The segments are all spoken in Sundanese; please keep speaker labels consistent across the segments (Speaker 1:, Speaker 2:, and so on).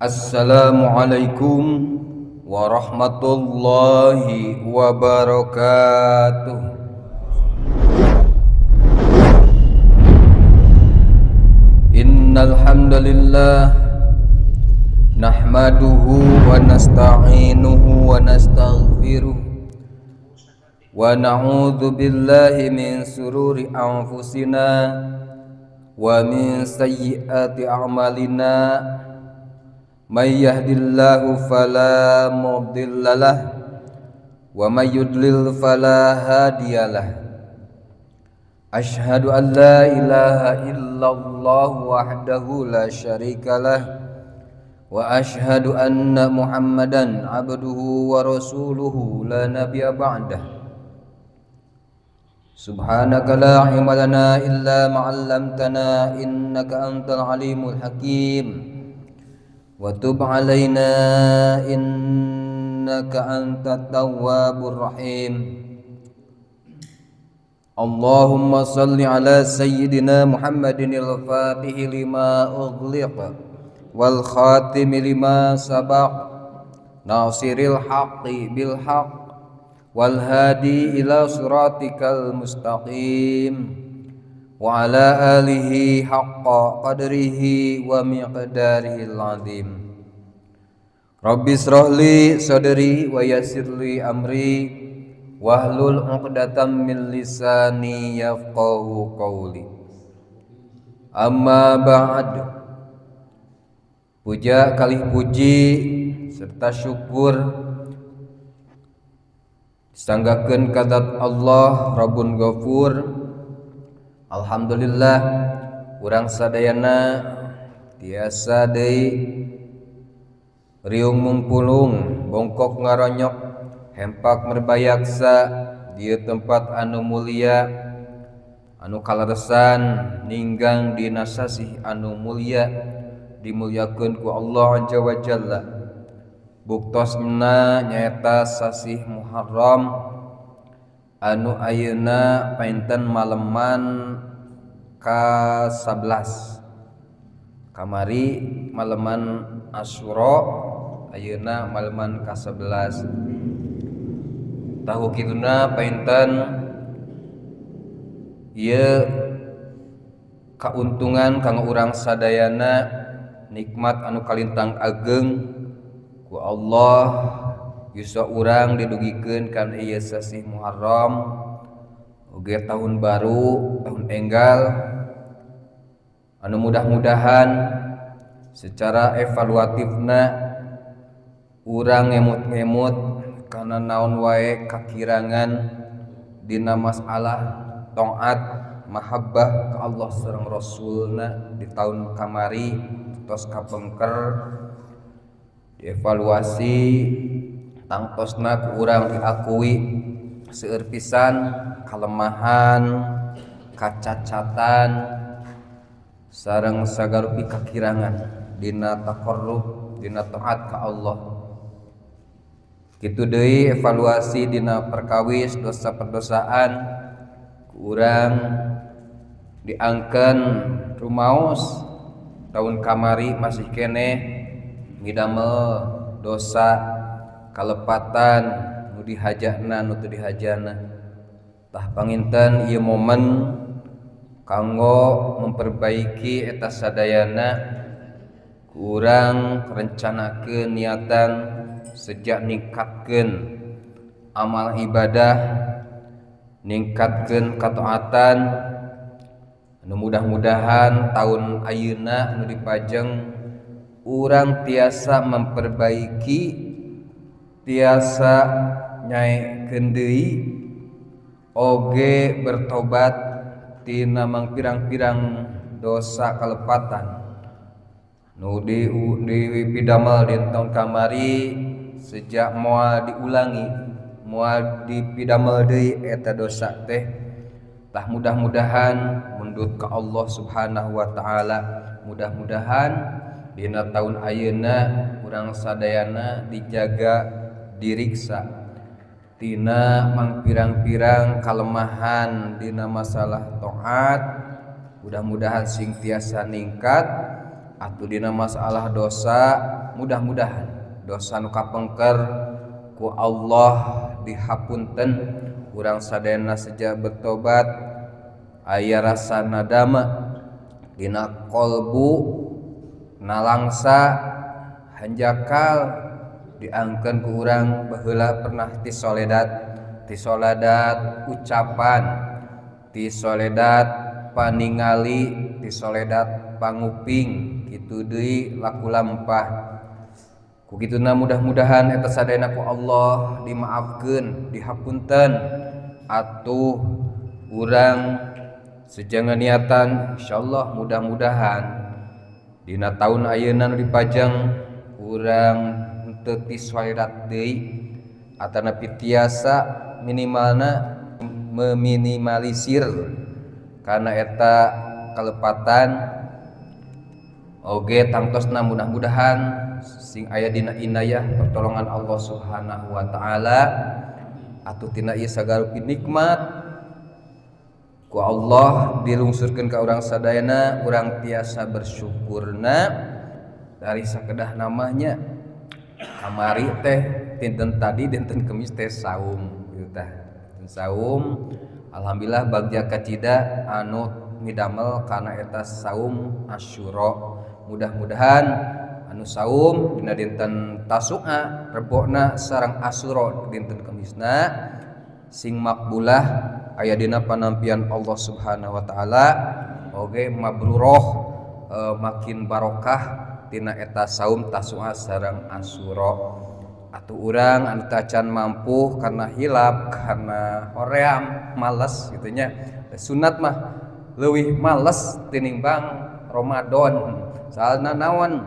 Speaker 1: Assalamualaikum warahmatullahi wabarakatuh. Innal hamdalillah nahmaduhu wa nasta'inuhu wa nastaghfiruh wa na'udzu billahi min sururi anfusina wa min sayyiati a'malina. May yahdillahu fala mudhillalah wa may yudlil fala hadiyalah. Asyhadu an la ilaha illallah wahdahu la syarikalah wa asyhadu anna Muhammadan abduhu wa rasuluhu la nabiyya ba'dah. Subhanaka la ilma lana illa ma 'allamtana innaka antal alimul hakim. Wa tub alaina innaka antat tawwabur rahim. Allahumma salli ala sayyidina Muhammadin al-fatihi lima ughliqa wal khatimi lima sabaq nasiril haqqi bil haqq wal hadi ila siratikal mustaqim wa ala alihi haqqa qadrihi wa miqdarihil azim. Rabbi shrahli sadri wa yassirli amri wahlul 'uqdatam min lisani yafqahu qawli. Amma ba'd. Puja kalih puji serta syukur disanggakeun ka zat Allah Rabbun Ghafur. Alhamdulillah urang sadayana tiasa deui riung mumpulung bongkok ngaronyok hempak merbayaksa di tempat anu mulia anu kaleresan ninggang dina sasih anu mulia dimulyakeun ku Allah azza wa jalla. Buktosna nyaeta sasih Muharram anu ayeuna painten maleman ka-11 kamari maleman Asyura ayeuna maleman ka-11 tahu kituna painten ieu kauntungan kanggo urang sadayana nikmat anu kalintang ageng ku Allah yusa urang didugikeun kan ieu sasih Muharram oge tahun baru tahun enggal anu mudah-mudahan secara evaluatifna urang ngemut-ngemut kana naon wae kakirangan dina masalah taat mahabbah ka Allah sareng Rasulna di tahun kamari tos kapengker dievaluasi tangtosna ku urang diakui seueur pisan kalemahan kacacatan sareng sagarupi kakirangan dina taqarrub dina taat ka Allah. Kitu deui evaluasi dina perkawis dosa perdosaan ku urang diangkeun rumaos tahun kamari masih keneh ngidamel dosa kalepatan nu dihajana nu teu dihajana. Tah panginten ieu momen kanggo memperbaiki eta sadayana ku urang rencanakeun niatan sejak ningkatkeun amal ibadah ningkatkeun kataatan anu mudah-mudahan tahun ayeuna anu dipajeng urang tiasa memperbaiki tiasa nyaekeun deui oge bertobat tina mangpirang-pirang dosa kalepatan nu dipidamel di tahun kamari sejak moal diulangi moal dipidamel deui eta dosa teh. Tah mudah-mudahan mundut ka Allah Subhanahu wa taala mudah-mudahan dina tahun ayeuna urang sadayana dijaga diriksa tina mangpirang-pirang kalemahan dina masalah taat mudah-mudahan sing tiasa ningkat atuh dina masalah dosa mudah-mudahan dosa nu kapengker ku Allah dihapunten urang sadayana sejak bertobat aya rasa nadama dina kolbu nalangsa hanjakal diangkeun ku urang baheula pernah ti soledat ucapan ti soledat paningali ti soledat panguping kitu deui laku lampah ku kituna mudah-mudahan eta sadayana ku Allah dimaafkeun dihapunten atuh urang sejengan niatan insyaallah mudah-mudahan dina taun ayeuna nu dipajang urang teu ti soledat deui atanapi tiasa minimalna meminimalisir karena eta kalepatan oge tangtosna mudah-mudahan sing aya dina inayah pertolongan Allah Subhanahu wa taala atuh tina ieu sagarupi nikmat ku Allah dilungsurkeun ka urang sadayana urang tiasa bersyukurna dari sakedah namanya kamari teh dinten tadi dinten Kemis teh saum kitu tah saum alhamdulillah bagja kacida anu midamel kana eta saum Asyura mudah-mudahan anu saum dina dinten Tasu'a rebona sareng Asyura dinten Kemisna sing makbulah aya dina panampian Allah Subhanahu wa taala oge mabruroh makin barokah tina eta saum Tasu'a sareng Asyura atuh urang anu tacan mampu karena hilap karena hoream males kitu nya sunat mah leuwih males tinimbang Ramadan soalna naon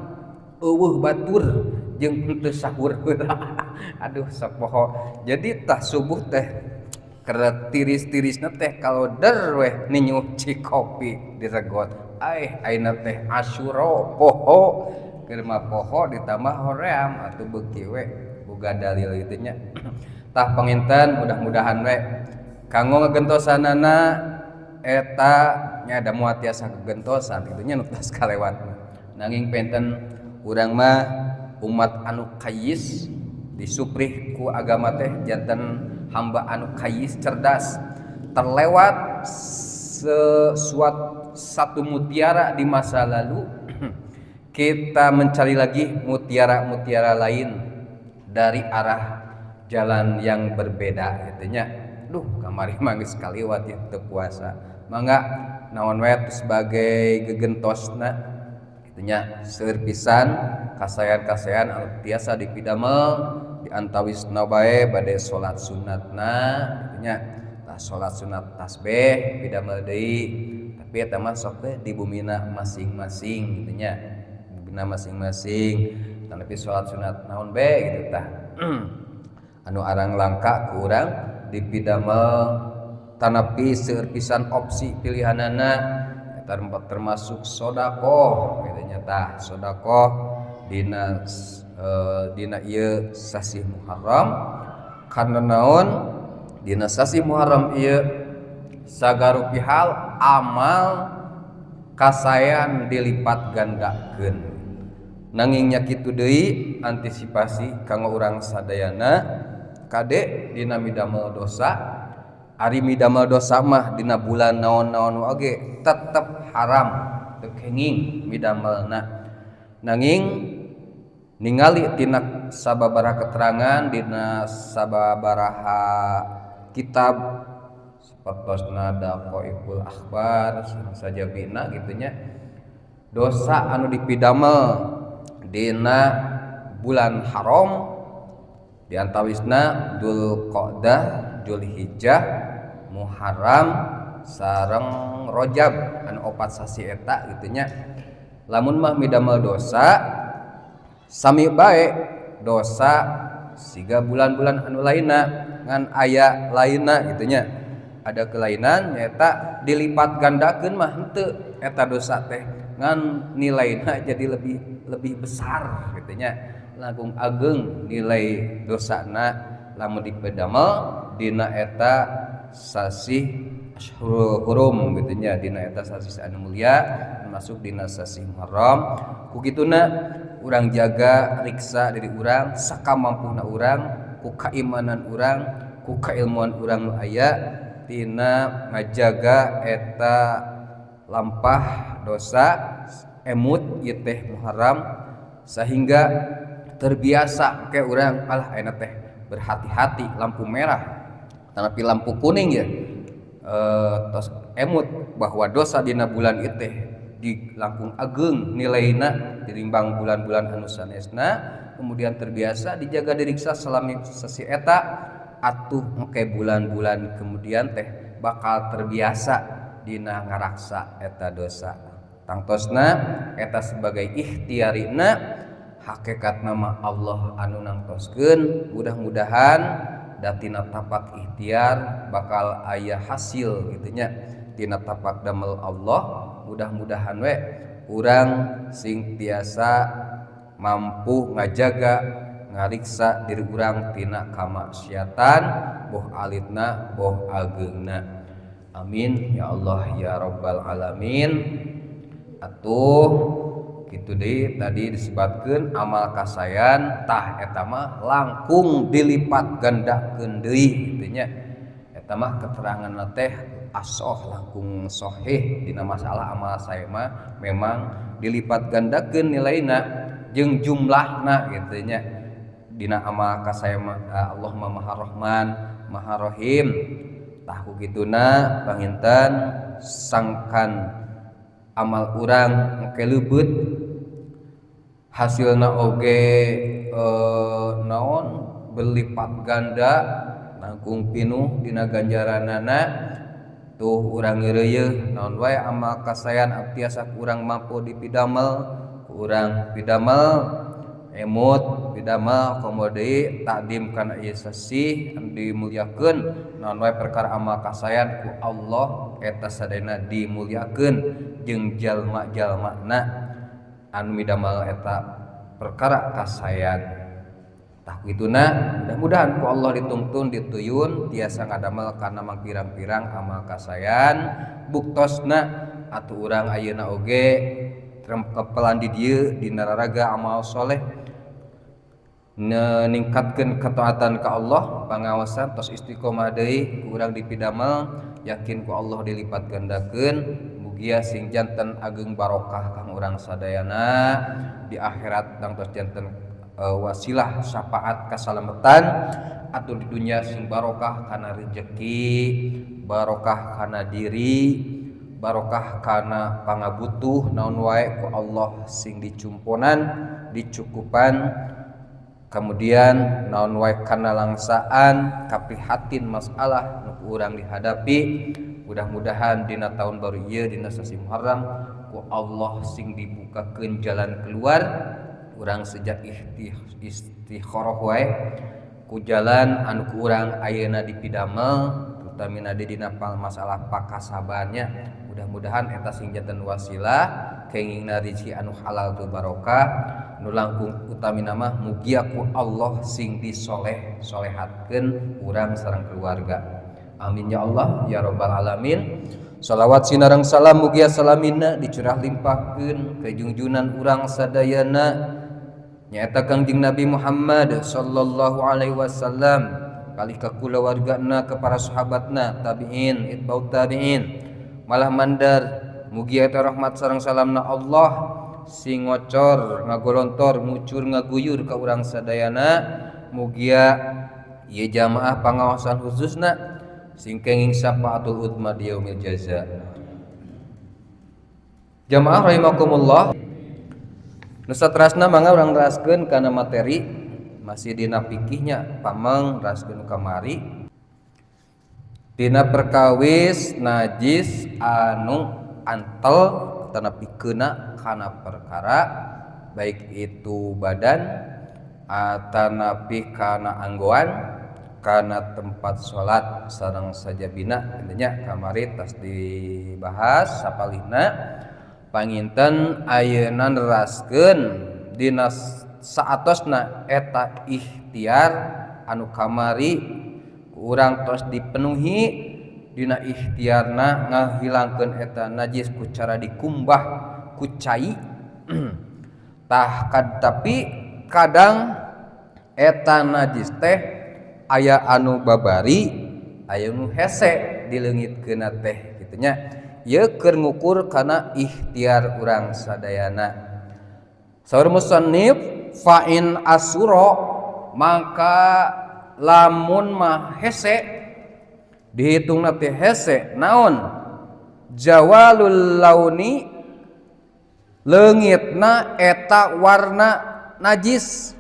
Speaker 1: eueuh batur jeung henteu sahur aduh sapoho jadi tah subuh teh keur tiris-tirisna teh kalodeur weh ninyuci kopi diregot ayeuna teh Asyura poho keur mah poho ditambah hoream atuh beuki we boga dalil kitu nya tah panginten mudah-mudahan we kanggo ngagentosanana eta nya da moal tiasa kegentosan kitu nya nu tos kalewat nanging penten urang mah umat anu kayis disuprih ku agama teh janten hamba anu kayis cerdas terlewat satu mutiara di masa lalu kita mencari lagi mutiara-mutiara lain dari arah jalan yang berbeda gitunya duh kamari mah geus kaliwat ya teu puasa mangga naon wae sebagai gegentosna gitunya seueur pisan kasayan-kasayan anu tiasa dipidamel diantawisna bae bade salat sunatna gitunya tah salat sunat tasbih pidamel deui tapi eta mah sok teh di bumina masing-masing gitunya bumina masing-masing tapi salat sunat naon bae gitu tah anu arang langka ku urang dipidamel tanapi seueur pisan opsi pilihanana eta termasuk sedekah gitunya tah sedekah dina ieu sasih Muharram karena naon dina sasih Muharram ieu sagarupi hal amal kasayan dilipat gandakeun nanging nya kitu deui antisipasi kanggo urang sadayana kade dina midamel dosa ari midamel dosa mah dina bulan naon-naon oge tetep haram teu kenging midamelna nanging ningali tina sababaraha keterangan dina sababaraha kitab sapertosna Daqaiqul Akhbar saja bina gitunya dosa anu dipidamel dina bulan haram diantawisna Dzulqa'dah, Dzulhijjah, Muharram sareng Rajab anu opat sasi eta gitunya lamun mah midamel dosa sami bae dosa siga bulan-bulan anu lainna ngan aya lainna gitunya ada kelainan nyata dilipat gandakeun mah henteu eta dosa teh ngan nilaina jadi lebih besar gitunya langkung ageng nilai dosana lamun dipedamel dina eta sasih Asyhurul hurum gitu nya dina eta sasi anu mulia masuk dina sasi Muharram. Ku kituna urang jaga riksa diri urang sakamampuna urang ku kaimanan urang ku kailmuan urang nu aya tina ngajaga eta lampah dosa emut ieu teh Muharram sehingga terbiasa ke urang alah ayeuna teh berhati-hati lampu merah tanapi lampu kuning ya tos emut bahwa dosa dina bulan ieu teh di langkung ageung nilaina tinimbang bulan-bulan anu sanesna kemudian terbiasa dijaga diriksa selami sasi eta atuh engke bulan-bulan kemudian teh bakal terbiasa dina ngaraksa eta dosa tangtosna eta sebagai ikhtiarina hakikatna mah Allah anu nangtoskeun mudah-mudahan datina tapak ikhtiar bakal aya hasil gitu nya tina tapak damel Allah mudah-mudahan we urang sing tiasa mampu ngajaga ngariksa diri urang tina kamaksiatan boh alitna boh ageungna amin ya Allah ya rabbal alamin atuh kitu deui tadi disebutkeun amal kasayan tah eta mah langkung dilipat gandakeun deui kitu nya eta mah keteranganna teh asoh langkung sahih dina masalah amal saya mah memang dilipat gandakeun nilaina jeung jumlahna kitu nya dina amal kasaya mah Allah mah Maha Rahman Maha Rahim tah ku kituna panginten sangkan amal urang engke leubeut hasilna oge naon berlipat ganda langkung pinuh dina ganjaranana tuh urang ngeureuyeuh naon wae amal kasayan tiasa urang mampu dipidamel urang pidamel emut pidamel komodi takdim kana ieu sasih anu dimuliakeun naon wae perkara amal kasayan ku Allah eta sadayana dimuliakeun jeung jalma-jalmana anu midamel eta perkara kasayan tah kituna mudah-mudahan ku Allah ditungtun dituyun tiasa ngadamel kana mang pirang-pirang amal kasayan buktosna atuh urang ayeuna oge kepelan di dieu dina raraga amal soleh ningkatkeun ketaatan ka Allah pangaosan tos istiqomah deui urang dipidamel yakin ku Allah dilipat gandakeun mugia sing janten ageng barokah kang urang sadayana di akhirat dan tos janten wasilah syafaat kasalamatan atuh di dunya sing barokah kana rezeki barokah kana diri barokah kana pangabutuh naon wae ku Allah sing dicumponan dicukupan kemudian naon wae kana langsaan kaprihatin masalah nu urang dihadapi mudah-mudahan dina tahun baru ieu dina sasi Muharram ku Allah sing dibukakeun jalan keluar urang sejak istikharah wae ku jalan anu ku urang ayeuna dipidamel utamina dina masalah pakasabannya mudah-mudahan eta sing janten wasilah kengingna rezeki anu halal tu barokah nu langkung utamina mah mugia ku Allah sing disoleh-solehatkeun urang sareng keluarga amin ya Allah ya rabbal alamin shalawat sinareng salam mugia salamina dicurah limpahkeun ka junjunan urang sadayana nyaeta Kangjeng Nabi Muhammad sallallahu alaihi wasallam kali ka kulawargana ka para sahabatna tabi'in itbaut tabi'in malah mandar mugia eta rahmat sareng salamna Allah sing ngocor ngagolontor ngucur ngaguyur ka urang sadayana mugia ieu jamaah pangaosan khususna sing kenging syafaatul uzma di yaumil jaza jamaah rahimakumullah nu saterasna mangga urang neraskeun kana materi masih dina fikihnya pamang raskeun kamari dina perkawis najis anu antel tanapikeuna kana perkara baik itu badan atanapi kana anggoan kana tempat salat sareng sajabina intinya kamari tas dibahas sapalihna panginten ayeuna neraskeun dina saatosna eta ikhtiar anu kamari urang tos dipenuhi dina ikhtiarna ngahilangkeun eta najis ku cara dikumbah ku cai tapi kadang eta najis teh aya anu babari aya nu hese dileungitkeun teh kitu nya ieu keur ngukur kana ikhtiar urang sadayana. Saur musannif fa in asura maka lamun mah hese dihitungna teh hese naon jawalul launi leungitna eta warna najis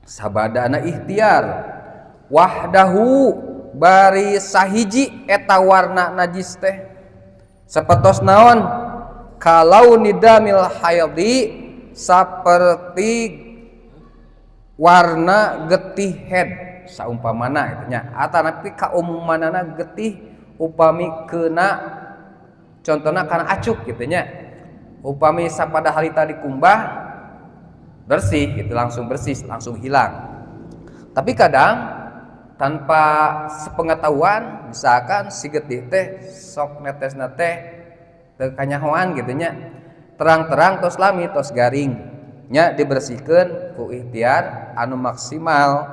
Speaker 1: sabadana ikhtiar wahdahu bari sahiji eta warna najis teh sapertos naon kalau nidamil haidi saperti warna getih head saumpamana itu nya atanapi kaumumanana getih upami keuna contohna kana acuk kitu nya upami sapada harita dikumbah bersih gitu langsung bersih langsung hilang. Tapi kadang tanpa sepengetahuan misalkan si getih teh sok netesna teh teu kanyahoan gitu nya terang-terang tos lami tos garing nya dibersihkeun ku ikhtiar anu maksimal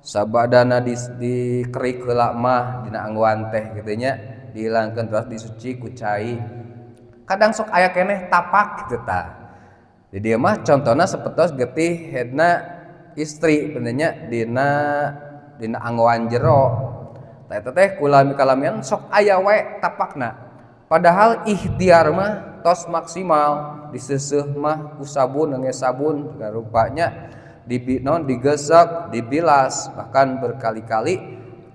Speaker 1: sabadana dikerik heula mah dina angguan teh kitu nya dihilangkeun terus disuci ku cai kadang sok aya keneh tapak kitu tah. Jadi mah contohna sapertos getih headna istri benernya dina anggoan jero. Tah eta teh kulami-kalamian sok aya we tapakna. Padahal ikhtiar mah tos maksimal, diseuseut mah ku sabun nge sabun rupanya digesek, dibilas bahkan berkali-kali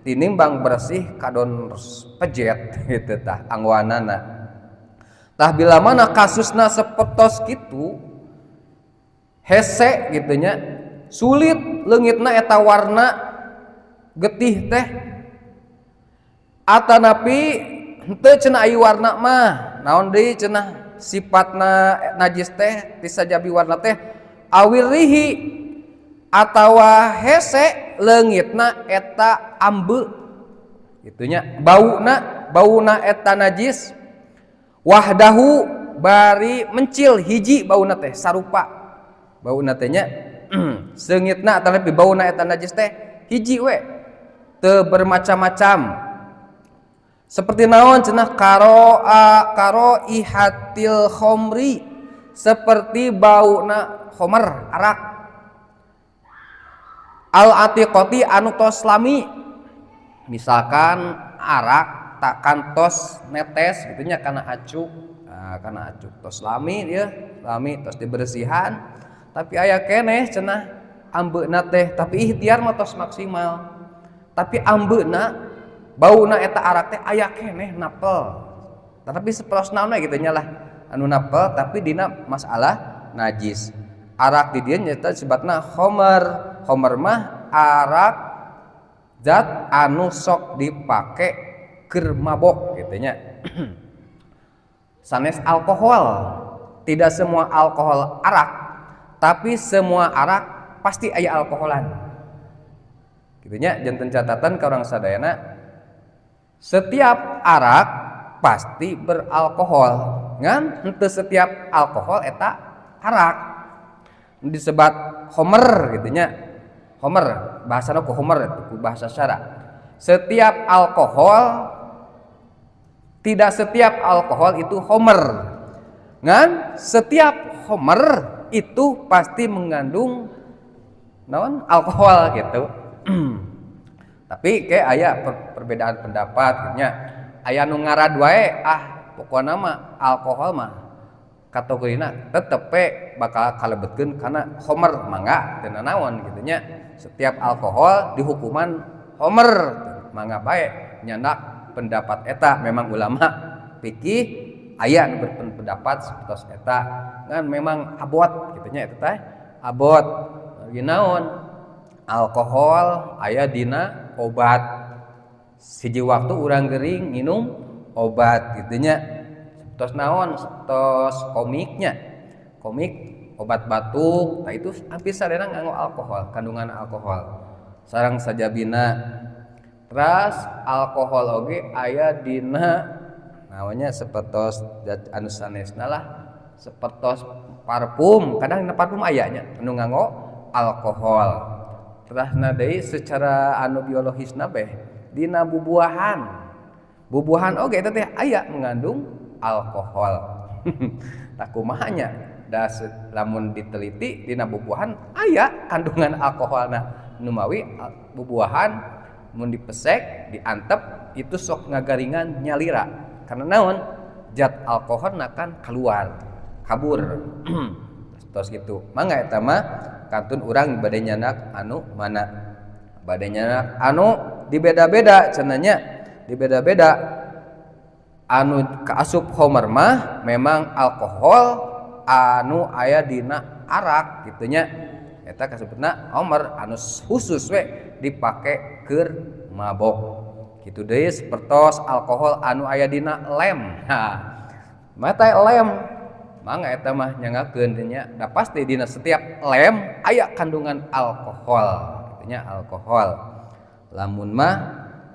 Speaker 1: tinimbang bersih kadon pejet gitu tah anggoanana. Tah bila mana kasusna sapertos kitu hese gitunya sulit leungitna eta warna getih teh atanapi henteu cenah aya warna mah naon deui cenah sifatna najis teh tisajabi warna teh awirihi atawa hese leungitna eta ambe gitunya bauna eta najis wahdahu bari mencil hiji bauna teh sarupa bauna teh nya seungitna tapi bauna eta najis teh hiji we teu bermacam-macam seperti naon cenah karo ihatil khomri seperti bauna khomer arak al atiqati anu tos lami misalkan arak takkan tos netes gitu nya kana acuk kana acuk tos lami dia lami tos dibersihan tapi aya keneh cenah ambeuna teh tapi ikhtiar mah tos maksimal tapi ambeuna bauna eta arak teh aya keneh napel tapi saperosna we kitu nya lah anu napel tapi dina masalah najis arak di dieu nyata sebatna khomer mah arak zat anu sok dipake keur mabok kitu nya sanes alkohol tidak semua alkohol arak tapi semua arak pasti aya alkoholan gitunya janten catatan ka urang sadayana setiap arak pasti beralkohol ngan henteu setiap alkohol eta arak disebat homer gitunya homer bahasana ku homer ku bahasa syara setiap alkohol tidak setiap alkohol itu homer ngan setiap homer itu pasti mengandung naon alkohol gitu. Tapi kayak aya perbedaan pendapat nya aya nu ngarad wae pokona mah alkohol mah kategorina tetep bakal kalebetkeun kana homer mangga teu naon kitu nya setiap alkohol dihukuman homer mangga bae nyandak pendapat eta memang ulama fikih aya nu berpendapat sapertos eta kan memang abot kitu nya eta teh abot ginaon alkohol aya dina obat siji waktu urang gering nginum obat kitu nya sapertos naon sapertos komik obat batuk nah itu hampir sadayana nganggo alkohol kandungan alkohol sareng sajabina Teras alkohol oge aya dina namanya sepertos anu sanesna lah sepertos parfum kadang dina parfum ayanya anu nganggo alkohol. Terasna deui secara anu biologisna beh dina bubuahan oge eta teh aya mengandung alkohol. Tak kumahanya da lamun diteliti dina bubuahan aya kandungan alkoholna nu mawi bubuahan mun dipesek, diantep itu sok ngagaringan nyalira. Karena naon? Zat alkoholna kan keluar, kabur. Terus gitu. Mangga eta mah kantun urang bade nyanak anu mana? Bade nyanak anu dibeda-beda cenanya. Dibeda-beda. Anu kaasup homer mah memang alkohol anu aya dina arak gitunya. Eta kasebutna homer anu khusus we dipake keur mabok kitu deui sapertos alkohol anu aya dina lem. Mata lem mangga eta mah nyangakeun nya da pasti dina setiap lem aya kandungan alkohol kitu nya alkohol. Lamun mah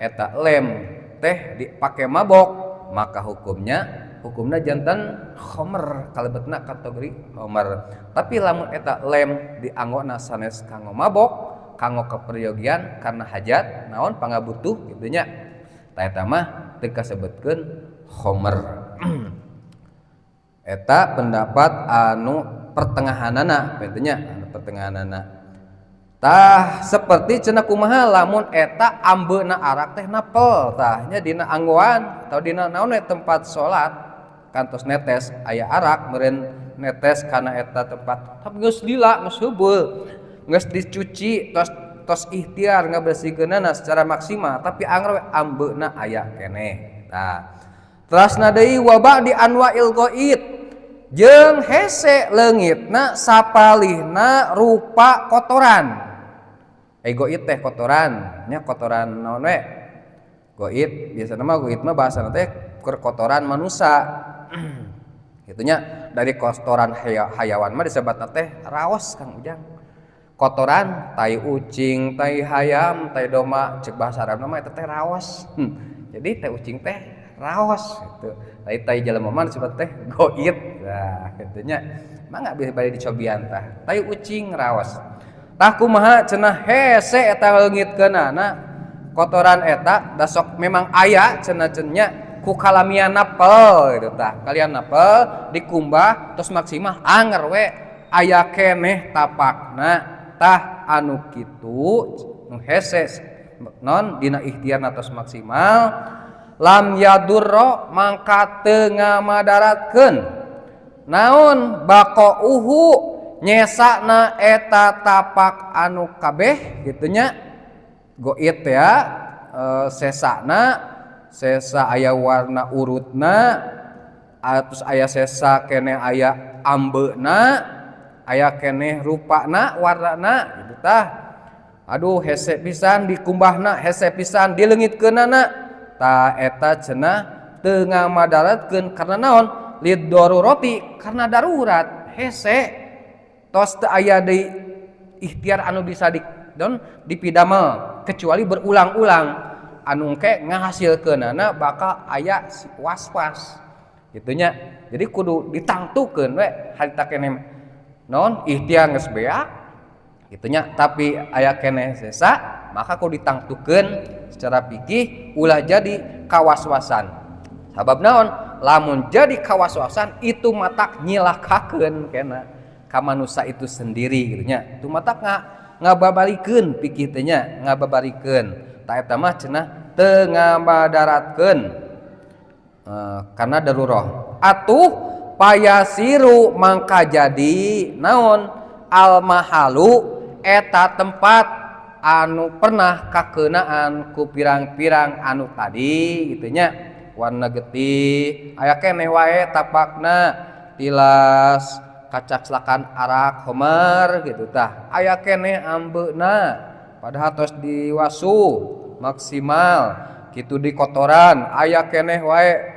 Speaker 1: eta lem teh dipake mabok maka hukumna janten khamr kalebetna kategori khamr. Tapi lamun eta lem dianggona sanes kanggo mabok kanggo keperyogian karena hajat naon pangabutuh kitu nya tah eta mah teu kasebutkeun khamr. Eta pendapat anu pertengahanana kitu nya anu pertengahanana. Tah seperti cenah kumaha lamun eta ambeuna arak teh napel tah nya dina anggoan atau dina naon tempat salat kantos netes aya arak meureun netes kana eta tempat tapi geus lila geus heubeul geus dicuci tos ikhtiar ngabersihkeunana secara maksimal tapi anggar we ambeuna aya keneh. Nah, terasna deui waba di anwa'il ghaid jeung hese leungitna sapalihna rupa kotoran. Ghaid teh kotoran nya kotoran naon we? Ghaid biasana mah ghaid mah bahasana teh kotoran manusia. Gitunya dari kotoran hayawan mah disebutna teh raos Kang Ujang. Kotoran tai ucing, tai hayam, tai doma cek bahasa Arabna mah eta teh raos. Jadi tai ucing teh raos gitu. Tai jelema mah disebut teh ghaid. Nah, gitunya mangga bisa bade dicobian tah. Tai ucing raos. Tah kumaha cenah hese eta leungitkeunana kotoran eta da sok memang aya cenah-cennya ku kalamian napel gitu tah. Kalian napel dikumbah terus maksimal anger we aya keneh tapakna. Tah anu kitu nu hese non dina ikhtiar atas maksimal lam yadurra mangka teu ngamadaratkeun naon baqauhu nyesana eta tapak anu kabeh kitu nya ghaid ya sesa aya warna urutna terus aya sesa keneh aya ambeuna aya keneh rupana warnana gitu tah. Aduh hese pisan dikumbahna hese pisan dileungitkeunana tah eta cenah teu ngamadaratkeun karena naon lid darurati karena darurat hese tos teu aya deui ikhtiar anu bisa dipidamel kecuali berulang-ulang anu engke ngahasilkeunana bakal aya was-was gitunya. Jadi kudu ditangtukeun we harita keneh non ikhtiar geus beak gitunya tapi aya keneh sesa maka kudu ditangtukeun secara fikih ulah jadi kawaswasan. Sabab naon lamun jadi kawaswasan itu matak nyilakakeun kena ka manusia itu sendiri gitunya. Itu matak ngababarikeun fikih teh nya ngababarikeun tah eta mah cenah teu ngabadaratkeun karena darurah atuh payasiru mangka jadi naon al mahalu eta tempat anu pernah kakeunaan ku pirang-pirang anu tadi gitu nya warna getih aya keneh wae tapakna tilas kacakslakan arak homer gitu tah aya keneh ambeuna padahal tos diwasu maksimal kitu di kotoran aya keneh wae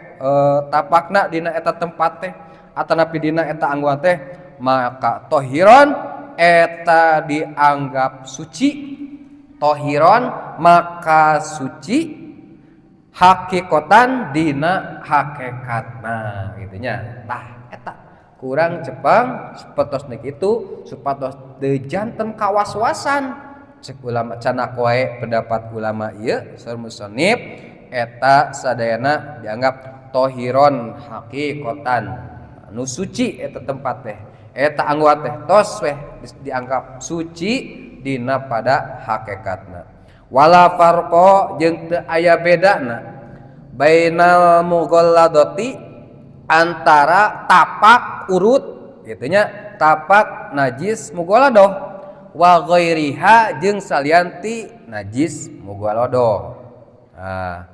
Speaker 1: tapakna dina eta tempat teh atanapi dina eta anggoan teh maka tohiron eta dianggap suci tohiron maka suci hakikotan dina hakikatna gitunya. Tah eta kurang cepeng supatos nek itu supatos teu janten kawas-wasan cek ulama canak wae pendapat ulama ieu sareng musannif eta sadayana dianggap tohiron hakikotan nu suci eta tempat teh eta anggota teh tos weh dianggap suci dina pada hakikatna. Wala farqo jeung teu aya bedana bainal mughalladati antara tapak urut gitunya tapak najis mughalladoh wa ghairiha jeung salianti najis mughalladoh. Nah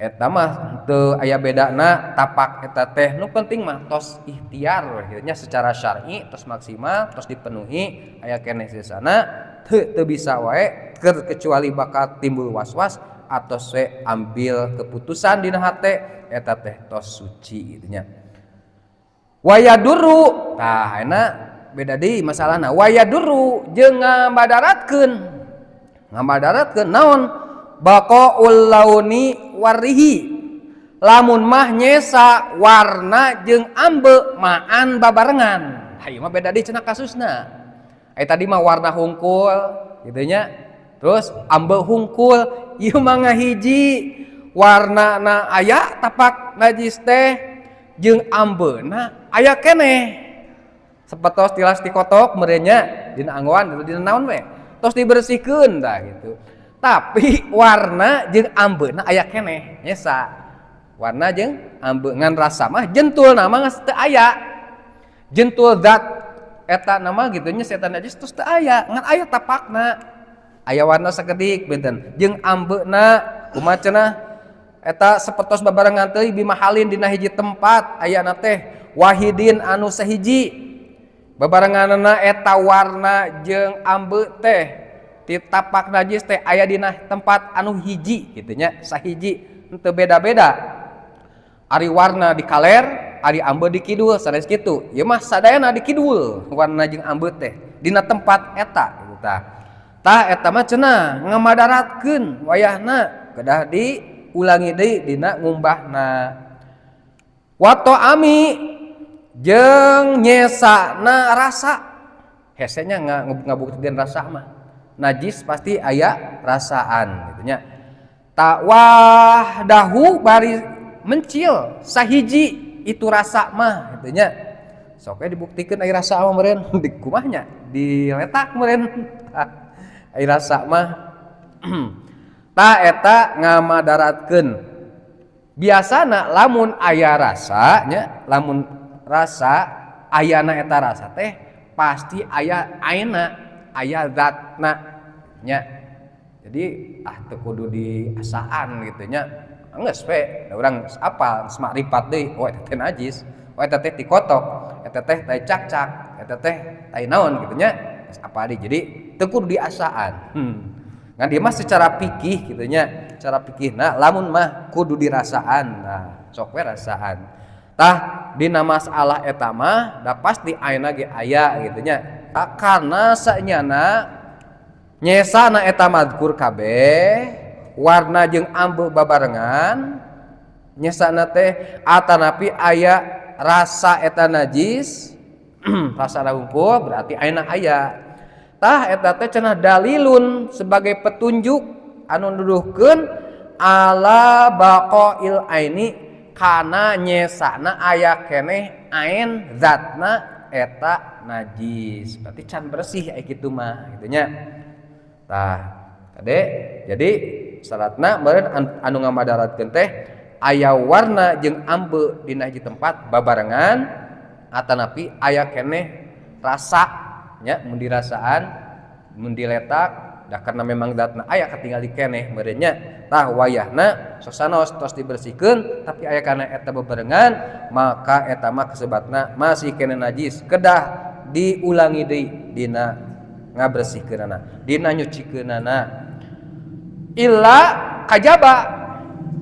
Speaker 1: eta mah teu aya bedana tapak eta teh nu penting mah tos ikhtiar gitunya secara syar'i tos maksimal tos dipenuhi aya keneh di sana teu bisa wae kecuali bakal timbul was-was atau we ambil keputusan dina hate eta teh tos suci gitunya. Wayaduru tah enak beda deui masalahna wayaduru jeung ngambadaratkeun naon baqaul launi warihi lamun mah nyesa warna jeung ambe maan babarengan. Hayu mah beda deui cenah kasusna. Aya tadi mah warna hungkul gitu nya. Terus ambe hungkul ieu mah ngahiji warnana aya tapak najis teh jeung ambeuna aya keneh. Sapatos tilas dikotok merenya dina anggoan dina naon we. Tos dibersihkeun tah gitu. Tapi warna jeung ambeuna aya keneh nyesa. Warna jeung ambe ngan rasa mah jentul nama geus teu aya. Jentul zat eta nama gitu nya setan najis terus teu aya ngan aya tapakna. Aya warna sakedik benten jeung ambeuna kumaha cenah eta sapertos babarengan teuing bimahalin dina hiji tempat ayana teh wahidin anu sahiji babarenganna eta warna jeung ambe teh ti tapak najis teh aya dina tempat anu hiji kitu nya sahiji teu beda-beda ari warna di kaler ari ambe di kidul sanes kitu ieu mah sadayana di kidul warna jeung ambe teh dina tempat eta gitu tah eta mah cenah ngamadaratkeun wayahna kedah diulangi deui dina ngumbahna. Wato ami jeung nyesana rasa hesenya ngabuktikeun rasa mah najis pasti aya rasaan gitu nya. Ta wahdahu bari mencil sahiji itu rasa mah gitu nya. Sok we dibuktikeun aya rasa mah meureun di kumahnya diletak meureun. Ai rasa mah tah eta ngamadaratkeun biasana lamun aya rasa nya lamun rasa ayana eta rasa teh pasti aya aina aya zatna nya jadi teu kudu diasaan gitu nya geus we urang apal makrifat deui oh eta teh najis oh eta teh dikotok eta teh tai cak-cak eta teh tai naon gitu nya apa deui jadi teu kudu diasaan. Ngan dia mah secara fikih gitu nya, secara fikihna lamun mah kudu dirasaan. Nah, sok we rasaan. Tah dina masalah eta mah da pasti ayeuna ge aya gitu nya. Karena saenyana nyesana eta mazkur kabeh, warna jeung ambe babarengan, nyesana teh atanapi aya rasa eta najis, rasa hungkul berarti ayeuna aya. Tah eta teh cenah dalilun sebagai petunjuk anu nuduhkeun ala baqail aini kana nyesana aya keneh ain zatna eta najis berarti can bersih aya kitu mah kitu nya. Tah tade jadi syaratna meureun anu ngamadaratkeun teh aya warna jeung ambe dina hiji tempat babarengan atanapi aya keneh rasa nya mun dirasaan mun diletak da karena memang zatna aya katinggal di keneh meureun nya tah wayahna sosanos tos dibersihkeun tapi aya kana eta bebarengan maka eta mah kasebatna masih keneh najis kedah diulangi deui dina ngabersihkeunana dina nyucikeunana illa kajaba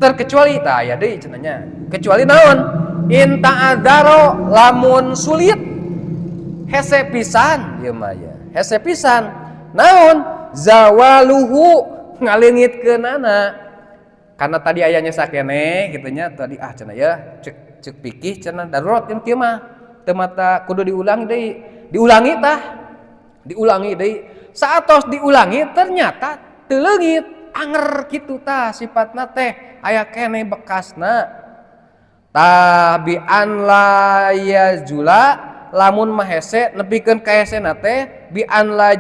Speaker 1: terkecuali tah aya deui cenah nya kecuali naon in ta'adzaro lamun sulit hese pisan ieu mah ya hese pisan naon zawaluhu ngalengitkeunana. Karena tadi ayahnya sakene gitunya tadi cenah ya cek pikih cenah darurat yang kieu mah teu mata kudu diulangi deui saatos diulangi ternyata teu leungit anger kitu tah sifatna teh aya keneh bekasna tabian la yazula lamun mah hese nepikeun ka hesena teh bi an la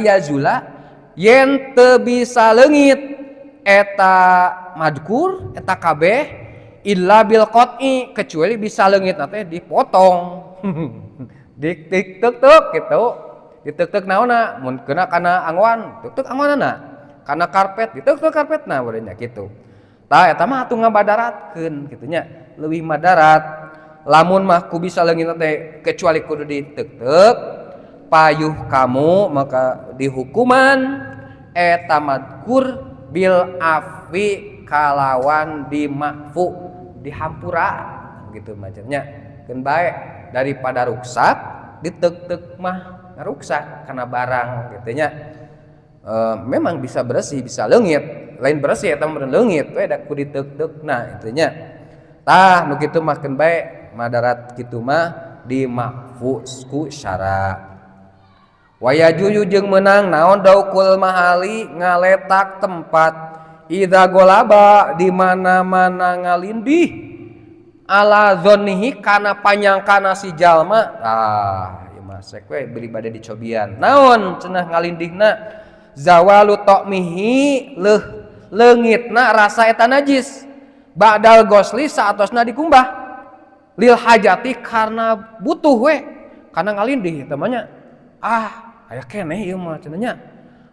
Speaker 1: yazula yen teu bisa leungit eta madkur eta kabeh illa bil qat'i kecuali bisa leungit teh dipotong dik tek gitu ditek naonna mun keuna kana angwan tek angwanana kana karpet ditek karpetna urangnya kitu tah eta mah atuh ngabadaratkeun kitu nya leuwih madarat lamun mah ku bisa leungit teh kecuali kudu ditek payuh kamu maka dihukuman eta madkur bil afi kalawan dimakfu dihampura gitu macamnya keun bae daripada ruksak ditek mah ngaruksak karena barang gitu nya memang bisa bersih bisa leungit lain bersih eta meureun leungit we da ku ditek nah itu nya tah nu kitu mah keun bae madarat kitu mah dimakfu ku syara wayajuju jeung menang naon daukul mahali ngaletak tempat idza golaba di mana-mana ngalindih ala dzonnihi kana panyangkana si jalma ieu mah sek we beri bade dicobian naon cenah ngalindihna zawalu ta'mihi leungitna rasa eta najis ba'dal gosli saatosna dikumbah lil hajati karena butuh we kana ngalindih teh mah nya aya keneh ieu mah cenah nya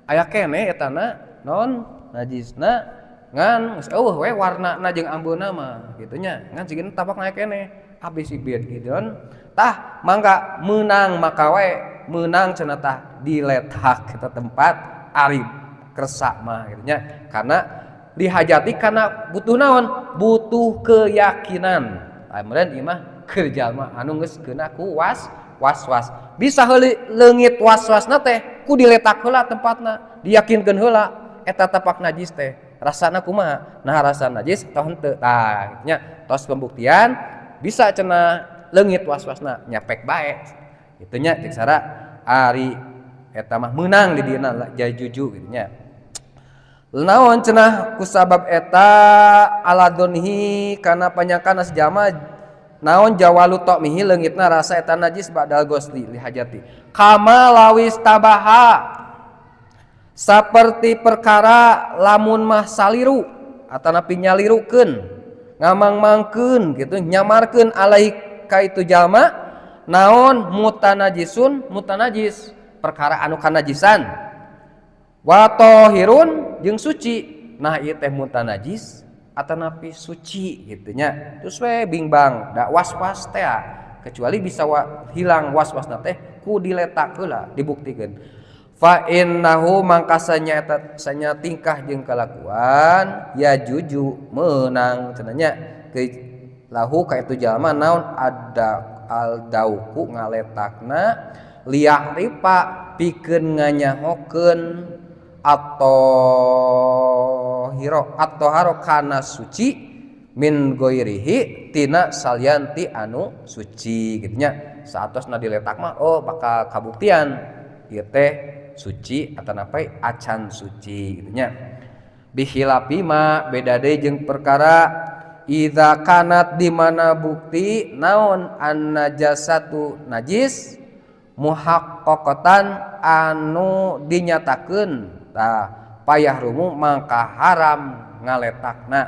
Speaker 1: aya keneh etana non najisna ngan geus eueuh we warnana jeung ambeuna mah kitu nya ngan sigina tapak aya keneh abis ibid gidon tah mangga meunang maka we meunang cenah tah diletak kita tempat ari kersa mah kitu nya karena dihajati karena butuh naon butuh keyakinan meureun ieu mah keur jalma anu geus keuna ku was-was bisa heuli leungit was-wasna teh ku diletak heula tempatna diyakinkeun heula eta tapak najis teh rasana kumaha nah rasa najis tah henteu tah kitu nya tos pembuktian bisa cenah leungit was-wasna nyapek bae kitu nya cek sara ari eta mah meunang di dieuna jajuju kitu nya naon cenah kusabab eta aladonhi kana panyangkana sejama naon jawalu ta'mihi leungitna rasa eta najis ba'dal gosli li hajati kama lawis tabaha saperti perkara lamun mah saliru atanapi nyalirukeun ngamang-mangkeun gitu nyamarkeun alai ka itu jalma naon mutanajis perkara anu kanajisan wa tahirun jeung suci nah ieu teh mutanajis atanapi suci gitu nya terus we bingbang da was-was teh kecuali bisa hilang was-wasna teh ku diletak heula dibuktikeun fa innahu mangkasanya eta sanya tingkah jeung kalakuan ya juju meunang cenah nya lahu ka itu jalma naon ada aldauku ngaletakna liyahripa pikeun nganyahokeun atau haro kana suci min goirihi tina salyanti anu suci gitu nya saatosna diletak mah bakal kabuktian ieu teh suci atanapi acan suci gitu nya bihilapi ma beda deui jeung perkara idza kanat di mana bukti naon an najasatu najis muhaqqaqatan anu dinyatakeun tah payah rumu mangka haram ngaletakna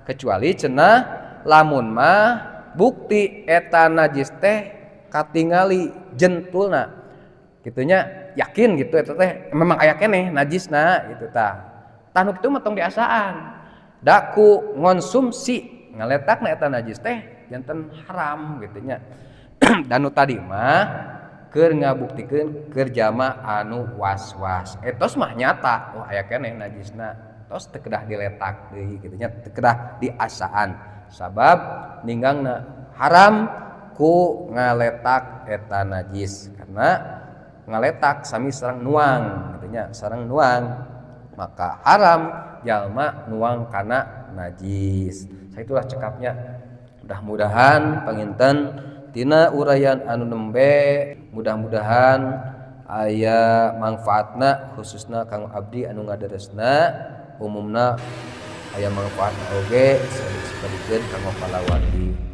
Speaker 1: kecuali cenah lamun mah bukti eta najis teh katingali jentulna kitunya yakin gitu eta teh memang aya keneh najisna gitu tah tanu kitu mah tong biasaan daku ngonsumsi ngaletakna eta najis teh janten haram gitu nya danu tadi mah keur ngabuktikeun keur jama anu was-was etos mah nyata aya keneh najisna tos teu kedah diletak deui kitu nya teu kedah diasaan sabab ninggangna haram ku ngaletak eta najis karena ngaletak sami sareng nuang kitu
Speaker 2: nya sareng nuang, maka haram jalma nuang kana najis. Saitulah cekapnya. Mudah-mudahan panginten tina urayan anu nembe, mudah-mudahan aya manfaatna khususna kanggo abdi anu ngadaresna, umumna aya manfaatna oge sadikeun kanggo palawandi.